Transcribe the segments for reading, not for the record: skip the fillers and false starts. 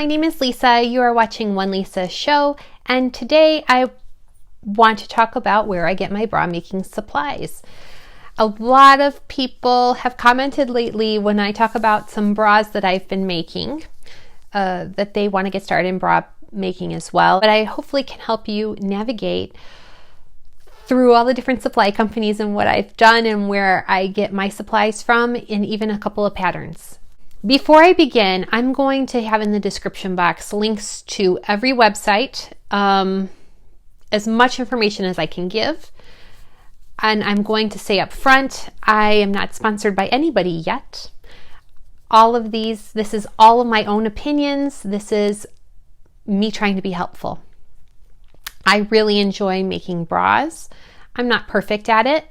my name is Lisa. You are watching One Lisa Show, and today I want to talk about where I get my bra making supplies. A lot of people have commented lately when I talk about some bras that I've been making that they want to get started in bra making as well. But I hopefully can help you navigate through all the different supply companies and what I've done and where I get my supplies from, and even a couple of patterns. Before I begin, I'm going to have in the description box links to every website, as much information as I can give. And I'm going to say up front, I am not sponsored by anybody yet. All of these, this is all of my own opinions. This is me trying to be helpful. I really enjoy making bras. I'm not perfect at it.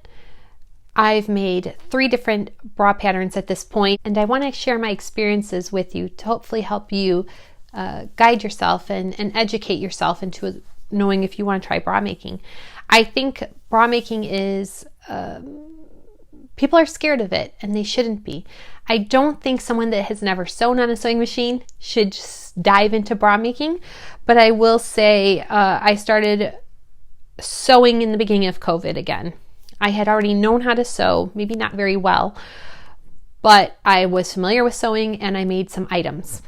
I've made 3 different bra patterns at this point, and I want to share my experiences with you to hopefully help you guide yourself and educate yourself into knowing if you want to try bra making. I think bra making is, people are scared of it, and they shouldn't be. I don't think someone that has never sewn on a sewing machine should just dive into bra making, but I will say I started sewing in the beginning of COVID again. I had already known how to sew, maybe not very well, but I was familiar with sewing and I made some items.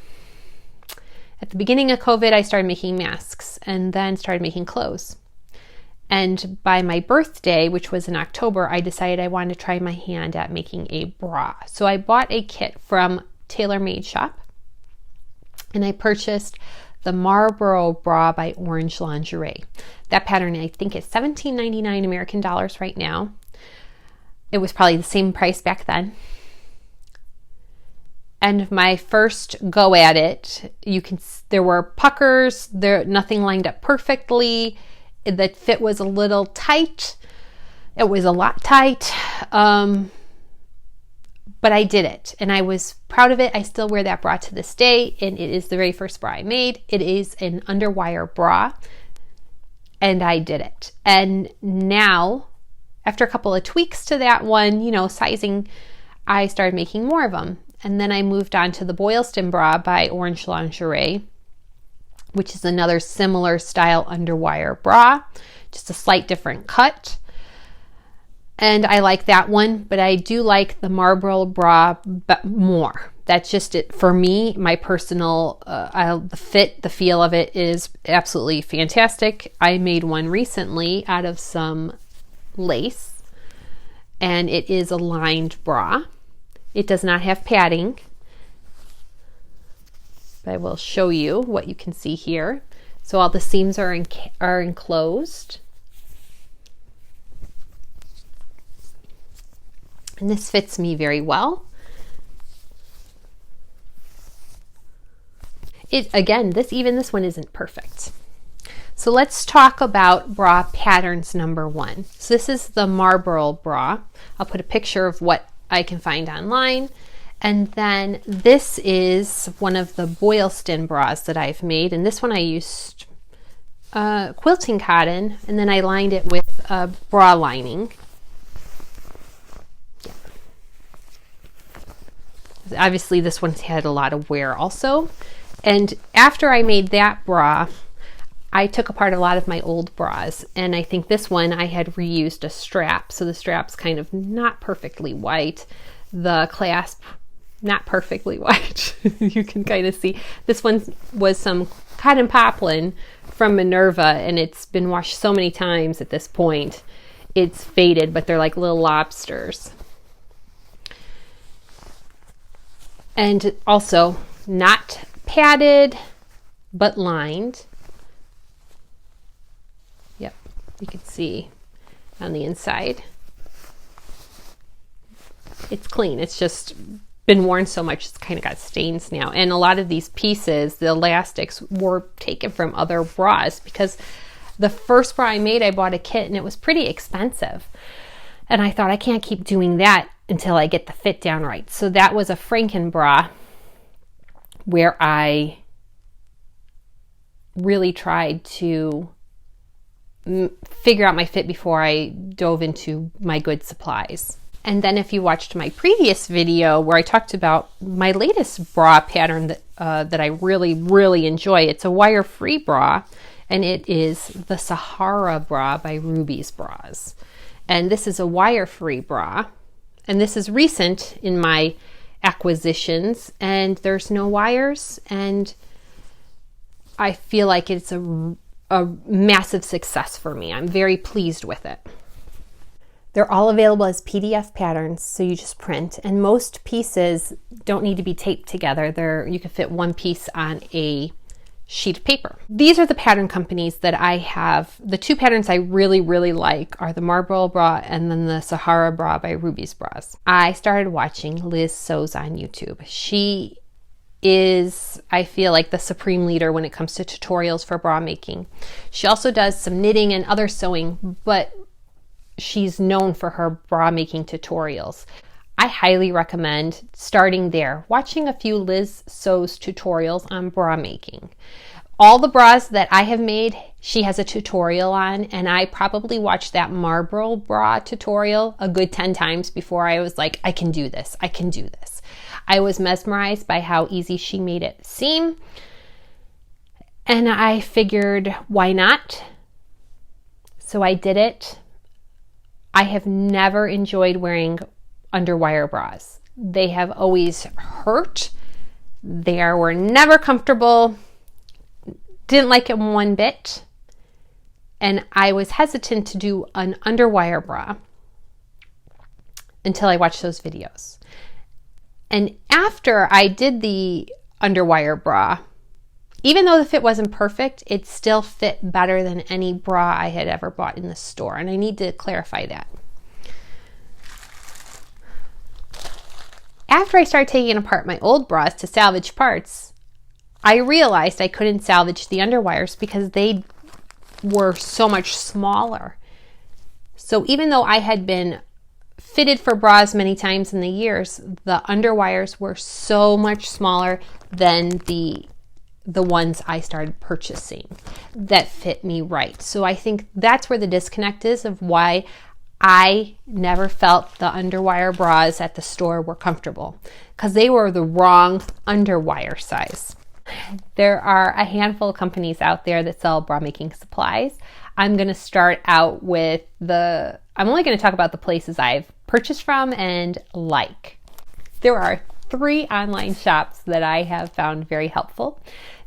At the beginning of COVID, I started making masks and then started making clothes. And by my birthday, which was in October, I decided I wanted to try my hand at making a bra. So I bought a kit from Tailor Made Shop, and I purchased the Marlborough Bra by Orange Lingerie. That pattern, I think, is $17.99 American dollars right now. It was probably the same price back then. And my first go at it, there were puckers, nothing lined up perfectly. The fit was a little tight. It was a lot tight. But I did it, and I was proud of it. I still wear that bra to this day, and it is the very first bra I made. It is an Underwire bra, and I did it. And now, after a couple of tweaks to that one, sizing, I started making more of them. And then I moved on to the Boylston bra by Orange Lingerie, which is another similar style Underwire bra, just a slight different cut. And I like that one, but I do like the Marlborough bra more. That's just it for me. My personal, the fit, the feel of it is absolutely fantastic. I made one recently out of some lace, and it is a lined bra. It does not have padding. I will show you what you can see here. So all the seams are enclosed. And this fits me very well. This one isn't perfect. So let's talk about bra patterns number 1. So this is the Marlborough bra. I'll put a picture of what I can find online. And then this is one of the Boylston bras that I've made. And this one I used quilting cotton, and then I lined it with bra lining. Obviously this one's had a lot of wear also. And after I made that bra, I took apart a lot of my old bras, and I think this one I had reused a strap. So the strap's kind of not perfectly white. The clasp, not perfectly white. You can kind of see. This one was some cotton poplin from Minerva, and it's been washed so many times at this point. It's faded, but they're like little lobsters. And also not padded, but lined. Yep, you can see on the inside. It's clean. It's just been worn so much, it's kind of got stains now. And a lot of these pieces, the elastics, were taken from other bras, because the first bra I made, I bought a kit, and it was pretty expensive. And I thought, I can't keep doing that until I get the fit down right. So that was a Franken bra where I really tried to figure out my fit before I dove into my good supplies. And then if you watched my previous video where I talked about my latest bra pattern that I really, really enjoy, it's a wire-free bra, and it is the Sahaara bra by Rubies bras. And this is a wire-free bra, and this is recent in my acquisitions, and there's no wires, and I feel like it's a massive success for me. I'm very pleased with it. They're all available as PDF patterns, so you just print, and most pieces don't need to be taped together. You can fit one piece on a sheet of paper. These are the pattern companies that I have. The two patterns I really, really like are the Marlborough bra and then the Sahaara bra by Rubies bras. I started watching Liz Sews on YouTube. She is, I feel like, the supreme leader when it comes to tutorials for bra making. She also does some knitting and other sewing, but she's known for her bra making tutorials. I highly recommend starting there, watching a few Liz Sews tutorials on bra making. All the bras that I have made, she has a tutorial on, and I probably watched that Marlborough bra tutorial a good 10 times before I was like, I can do this, I can do this. I was mesmerized by how easy she made it seem, and I figured, why not? So I did it. I have never enjoyed wearing underwire bras. They have always hurt. They were never comfortable. Didn't like them one bit. And I was hesitant to do an underwire bra until I watched those videos. And after I did the underwire bra, even though the fit wasn't perfect, it still fit better than any bra I had ever bought in the store. And I need to clarify that. After I started taking apart my old bras to salvage parts, I realized I couldn't salvage the underwires because they were so much smaller. So even though I had been fitted for bras many times in the years, the underwires were so much smaller than the ones I started purchasing that fit me right. So I think that's where the disconnect is of why I never felt the underwire bras at the store were comfortable, because they were the wrong underwire size. There are a handful of companies out there that sell bra making supplies. I'm going to start out with I'm only going to talk about the places I've purchased from and like. There are 3 online shops that I have found very helpful.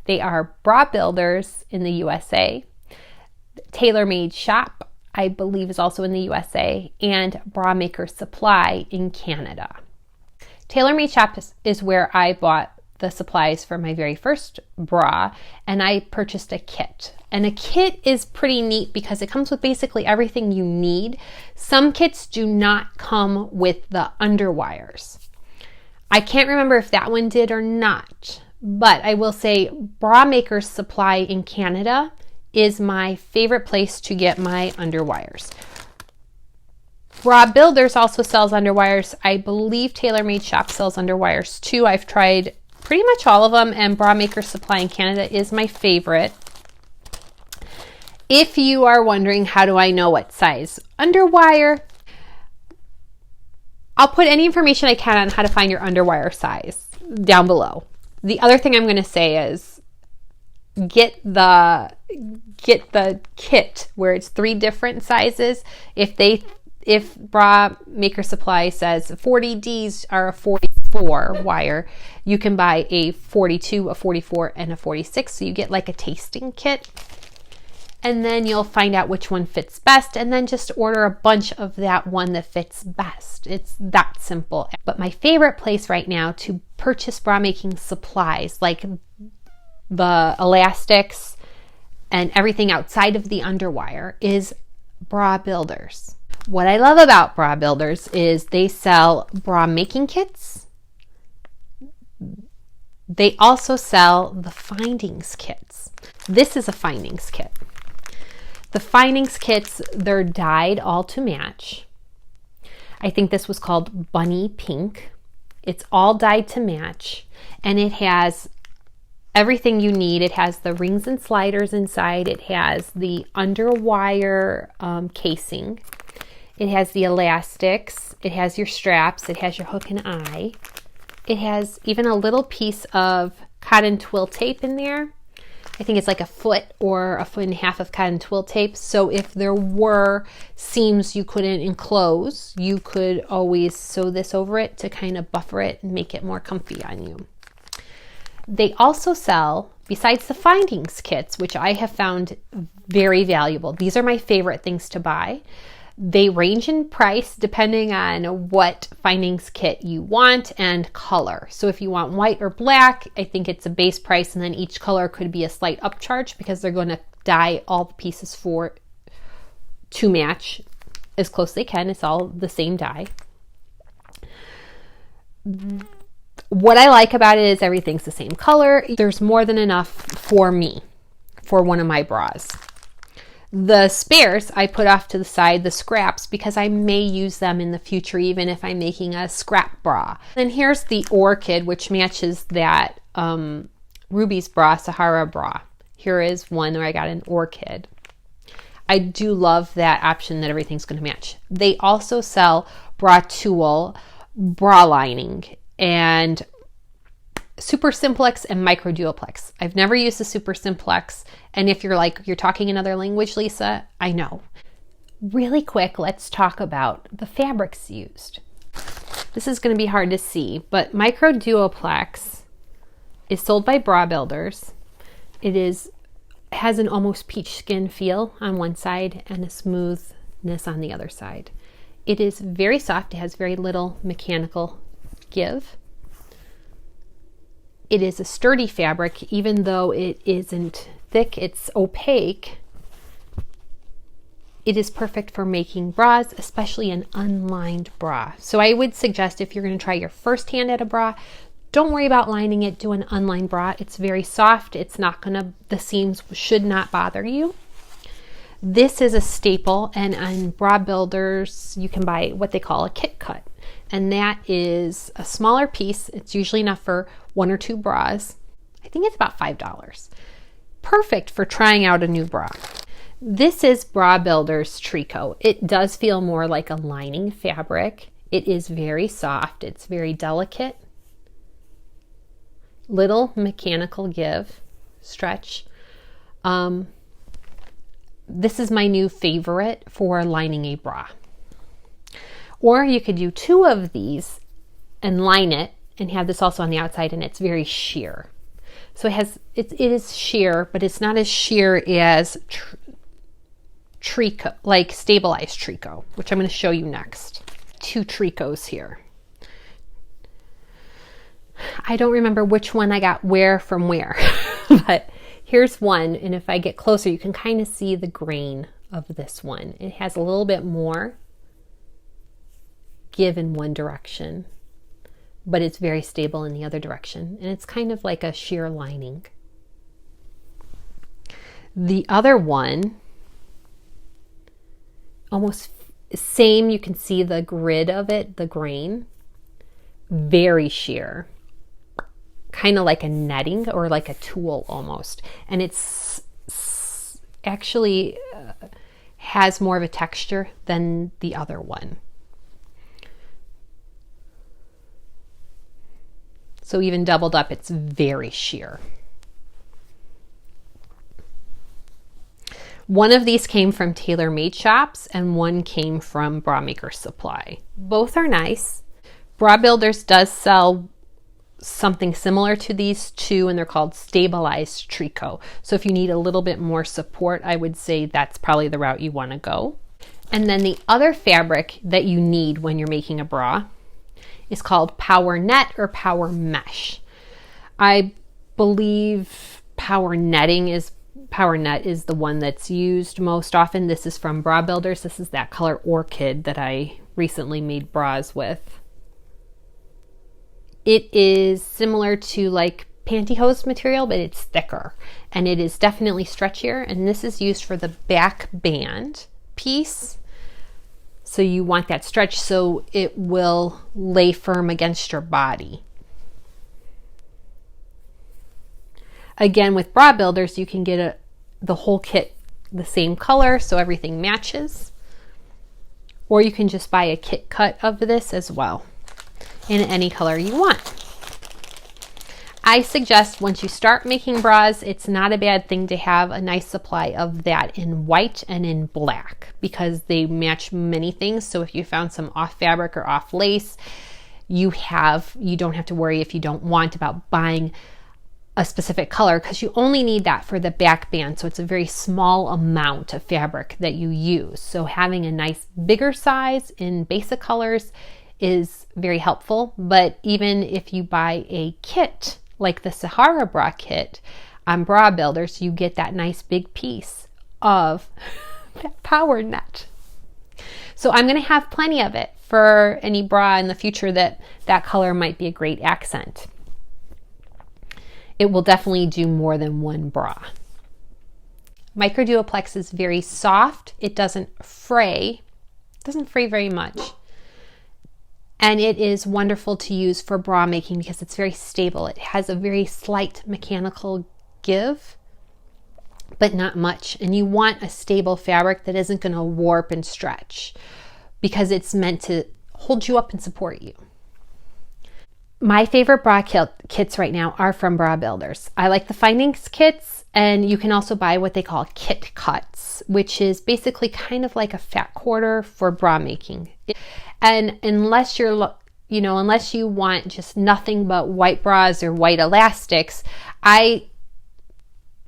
They are Bra Builders in the USA, Tailor Made Shop, I believe, is also in the USA, and Bra Maker Supply in Canada. Tailor Made Shop is where I bought the supplies for my very first bra, and I purchased a kit. And a kit is pretty neat because it comes with basically everything you need. Some kits do not come with the underwires. I can't remember if that one did or not, but I will say Bra Maker Supply in Canada is my favorite place to get my underwires. Bra Builders also sells underwires. I believe Tailor Made Shop sells underwires too. I've tried pretty much all of them, and Bra Maker Supply in Canada is my favorite. If you are wondering, how do I know what size underwire? I'll put any information I can on how to find your underwire size down below. The other thing I'm going to say is get the kit where it's 3 different sizes. If Bra Maker Supply says 40Ds are a 44 wire, you can buy a 42, a 44, and a 46. So you get like a tasting kit. And then you'll find out which one fits best, and then just order a bunch of that one that fits best. It's that simple. But my favorite place right now to purchase bra making supplies, like the elastics and everything outside of the underwire, is Bra Builders. What I love about Bra Builders is they sell bra making kits. They also sell the findings kits. This is a findings kit. The findings kits, they're dyed all to match. I think this was called Bunny Pink. It's all dyed to match, and it has everything you need. It has the rings and sliders inside. It has the underwire casing. It has the elastics, it has your straps, it has your hook and eye. It has even a little piece of cotton twill tape in there. I think it's like a foot or a foot and a half of cotton twill tape. So if there were seams you couldn't enclose, you could always sew this over it to kind of buffer it and make it more comfy on you. They also sell, besides the findings kits, which I have found very valuable. These are my favorite things to buy. They range in price depending on what findings kit you want and color. So if you want white or black, I think it's a base price, and then each color could be a slight upcharge because they're going to dye all the pieces to match as close as they can. It's all the same dye. What I like about it is everything's the same color. There's more than enough for me, for one of my bras. The spares I put off to the side, the scraps, because I may use them in the future, even if I'm making a scrap bra. Then here's the orchid, which matches that Rubies bra, Sahaara bra. Here is one where I got an orchid. I do love that option that everything's going to match. They also sell bra tulle, bra lining, and Super Simplex and Micro Duoplex. I've never used the Super Simplex, and if you're talking another language, Lisa, I know. Really quick, let's talk about the fabrics used. This is going to be hard to see, but Micro Duoplex is sold by Bra Builders. It has an almost peach skin feel on one side and a smoothness on the other side. It is very soft. It has very little mechanical give. It is a sturdy fabric, even though it isn't thick, it's opaque. It is perfect for making bras, especially an unlined bra. So I would suggest, if you're going to try your first hand at a bra, don't worry about lining it, do an unlined bra. It's very soft. The seams should not bother you. This is a staple, and on Bra Builders, you can buy what they call a kit cut. And that is a smaller piece. It's usually enough for 1 or 2 bras. I think it's about $5. Perfect for trying out a new bra. This is Bra Builders Tricot. It does feel more like a lining fabric. It is very soft. It's very delicate. Little mechanical give, stretch. This is my new favorite for lining a bra. Or you could do 2 of these and line it and have this also on the outside, and it's very sheer. So it is sheer, but it's not as sheer as tricot, like stabilized tricot, which I'm going to show you next. 2 tricots here. I don't remember which one I got where from where, but here's one, and if I get closer, you can kind of see the grain of this one. It has a little bit more give in one direction, but it's very stable in the other direction, and it's kind of like a sheer lining. The other one, almost same, you can see the grid of it, the grain, very sheer, kind of like a netting or like a tulle almost, and it's actually has more of a texture than the other one. So even doubled up, it's very sheer. One of these came from Tailor Made shops and one came from Bra Maker Supply. Both are nice. Bra Builders does sell something similar to these 2, and they're called stabilized tricot. So if you need a little bit more support, I would say that's probably the route you want to go. And then the other fabric that you need when you're making a bra is called Power Net or Power Mesh. I believe Power Net is the one that's used most often. This is from Bra Builders. This is that color orchid that I recently made bras with. It is similar to like pantyhose material, but it's thicker, and it is definitely stretchier, and this is used for the back band piece. So you want that stretch so it will lay firm against your body. Again, with Bra Builders, you can get the whole kit the same color, so everything matches. or you can just buy a kit cut of this as well in any color you want. I suggest once you start making bras, it's not a bad thing to have a nice supply of that in white and in black because they match many things. So if you found some off fabric or off lace, you don't have to worry if you don't want about buying a specific color because you only need that for the back band. So it's a very small amount of fabric that you use. So having a nice bigger size in basic colors is very helpful. But even if you buy a kit, like the Sahaara Bra Kit on Bra Builders, you get that nice big piece of that power net. So I'm going to have plenty of it for any bra in the future that color might be a great accent. It will definitely do more than one bra. Micro Duoplex is very soft. It doesn't fray. It doesn't fray very much. And it is wonderful to use for bra making because it's very stable. It has a very slight mechanical give, but not much. And you want a stable fabric that isn't going to warp and stretch because it's meant to hold you up and support you. My favorite bra kits right now are from Bra Builders. I like the Findings kits, and you can also buy what they call kit cuts, which is basically kind of like a fat quarter for bra making. And unless you want just nothing but white bras or white elastics, I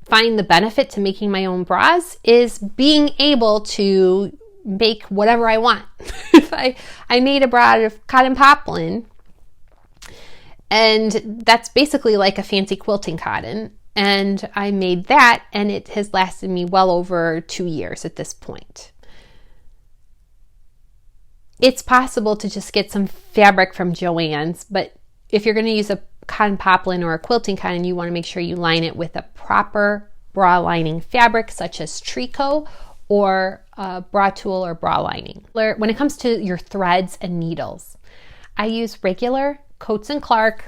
find the benefit to making my own bras is being able to make whatever I want. If I made a bra out of cotton poplin, and that's basically like a fancy quilting cotton, and I made that, and it has lasted me well over 2 years at this point. It's possible to just get some fabric from Joann's, but if you're going to use a cotton poplin or a quilting cotton, you want to make sure you line it with a proper bra lining fabric such as tricot or bra tulle or bra lining. When it comes to your threads and needles, I use regular Coats & Clark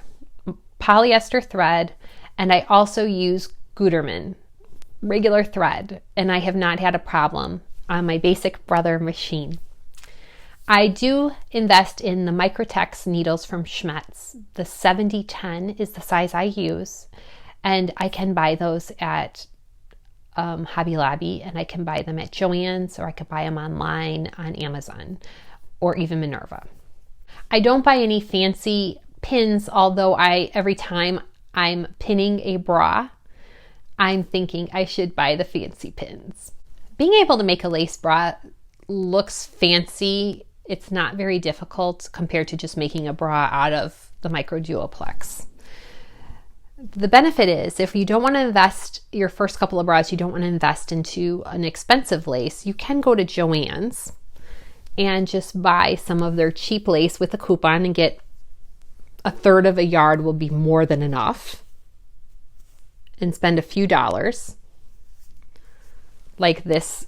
polyester thread, and I also use Gutermann regular thread, and I have not had a problem on my basic Brother machine. I do invest in the Microtex needles from Schmetz. The 7010 is the size I use, and I can buy those at Hobby Lobby, and I can buy them at Joann's, or I could buy them online on Amazon or even Minerva. I don't buy any fancy pins, although every time I'm pinning a bra, I'm thinking I should buy the fancy pins. Being able to make a lace bra looks fancy. It's not very difficult compared to just making a bra out of the Micro Duoplex. The benefit is if you don't want to invest your first couple of bras, you don't want to invest into an expensive lace, you can go to Joann's and just buy some of their cheap lace with a coupon and get 1/3 of a yard will be more than enough, and spend a few dollars. Like this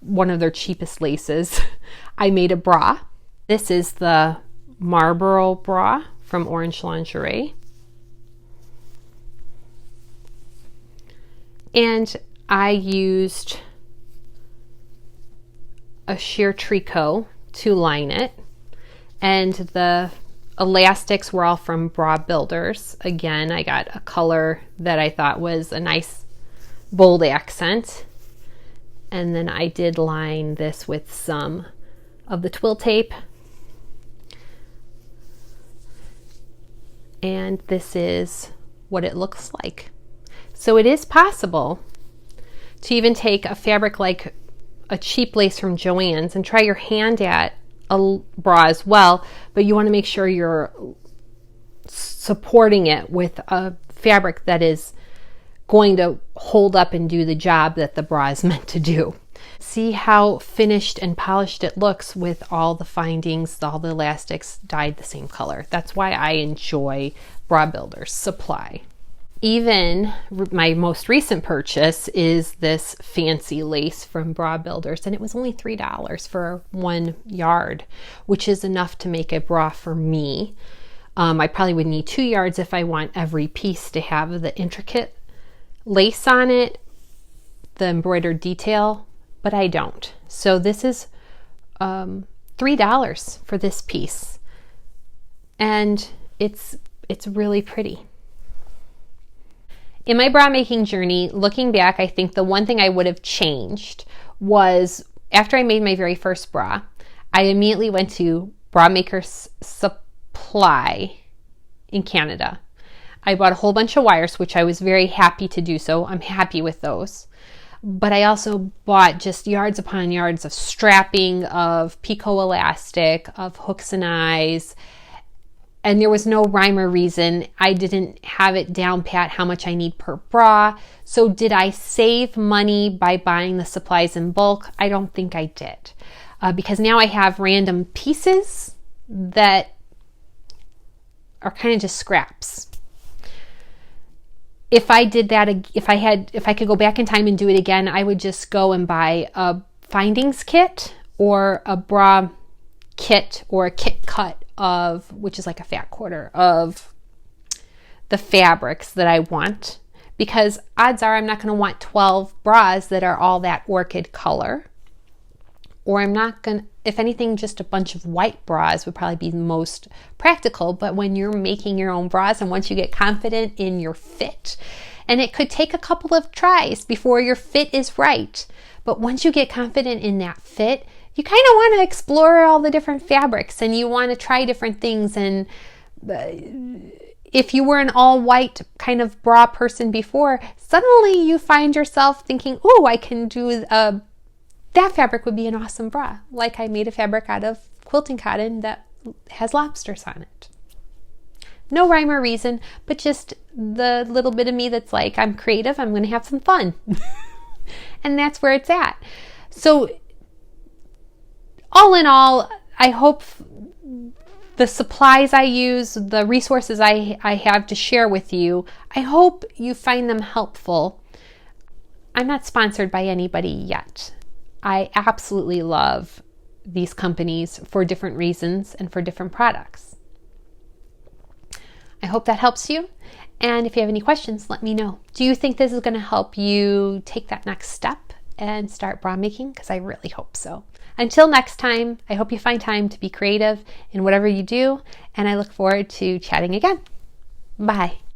one of their cheapest laces. I made a bra. This is the Marlborough bra from Orange Lingerie. And I used a sheer tricot to line it. And the elastics were all from Bra Builders. Again, I got a color that I thought was a nice bold accent. And then I did line this with some of the twill tape. And this is what it looks like. So it is possible to even take a fabric like a cheap lace from Joann's and try your hand at a bra as well, but you want to make sure you're supporting it with a fabric that is going to hold up and do the job that the bra is meant to do. See how finished and polished it looks with all the findings, all the elastics dyed the same color. That's why I enjoy Bra Builders supply. Even my most recent purchase is this fancy lace from Bra Builders, and it was only $3 for 1 yard, which is enough to make a bra for me. I probably would need 2 yards if I want every piece to have the intricate lace on it, the embroidered detail, but I don't. So this is $3 for this piece, and it's really pretty. In my bra making journey, looking back, I think the one thing I would have changed was after I made my very first bra, I immediately went to Bra Maker's Supply in Canada. I bought a whole bunch of wires, which I was very happy to do so. I'm happy with those. But I also bought just yards upon yards of strapping, of pico elastic, of hooks and eyes. And there was no rhyme or reason. I didn't have it down pat how much I need per bra. So did I save money by buying the supplies in bulk? I don't think I did. Because now I have random pieces that are kind of just scraps. If I did that, if I could go back in time and do it again, I would just go and buy a findings kit or a bra kit or a kit cut of, which is like a fat quarter of the fabrics that I want, because odds are I'm not going to want 12 bras that are all that orchid color, or I'm not going to, if anything, just a bunch of white bras would probably be most practical. But when you're making your own bras, and once you get confident in your fit, and it could take a couple of tries before your fit is right, but once you get confident in that fit, you kind of want to explore all the different fabrics, and you want to try different things. And if you were an all white kind of bra person before, suddenly you find yourself thinking, oh, I can do that fabric would be an awesome bra. Like I made a fabric out of quilting cotton that has lobsters on it. No rhyme or reason, but just the little bit of me that's like, I'm creative, I'm going to have some fun. And that's where it's at. So all in all, I hope the supplies I use, the resources I have to share with you, I hope you find them helpful. I'm not sponsored by anybody yet. I absolutely love these companies for different reasons and for different products. I hope that helps you. And if you have any questions, let me know. Do you think this is going to help you take that next step and start bra making? Because I really hope so. Until next time, I hope you find time to be creative in whatever you do, and I look forward to chatting again. Bye.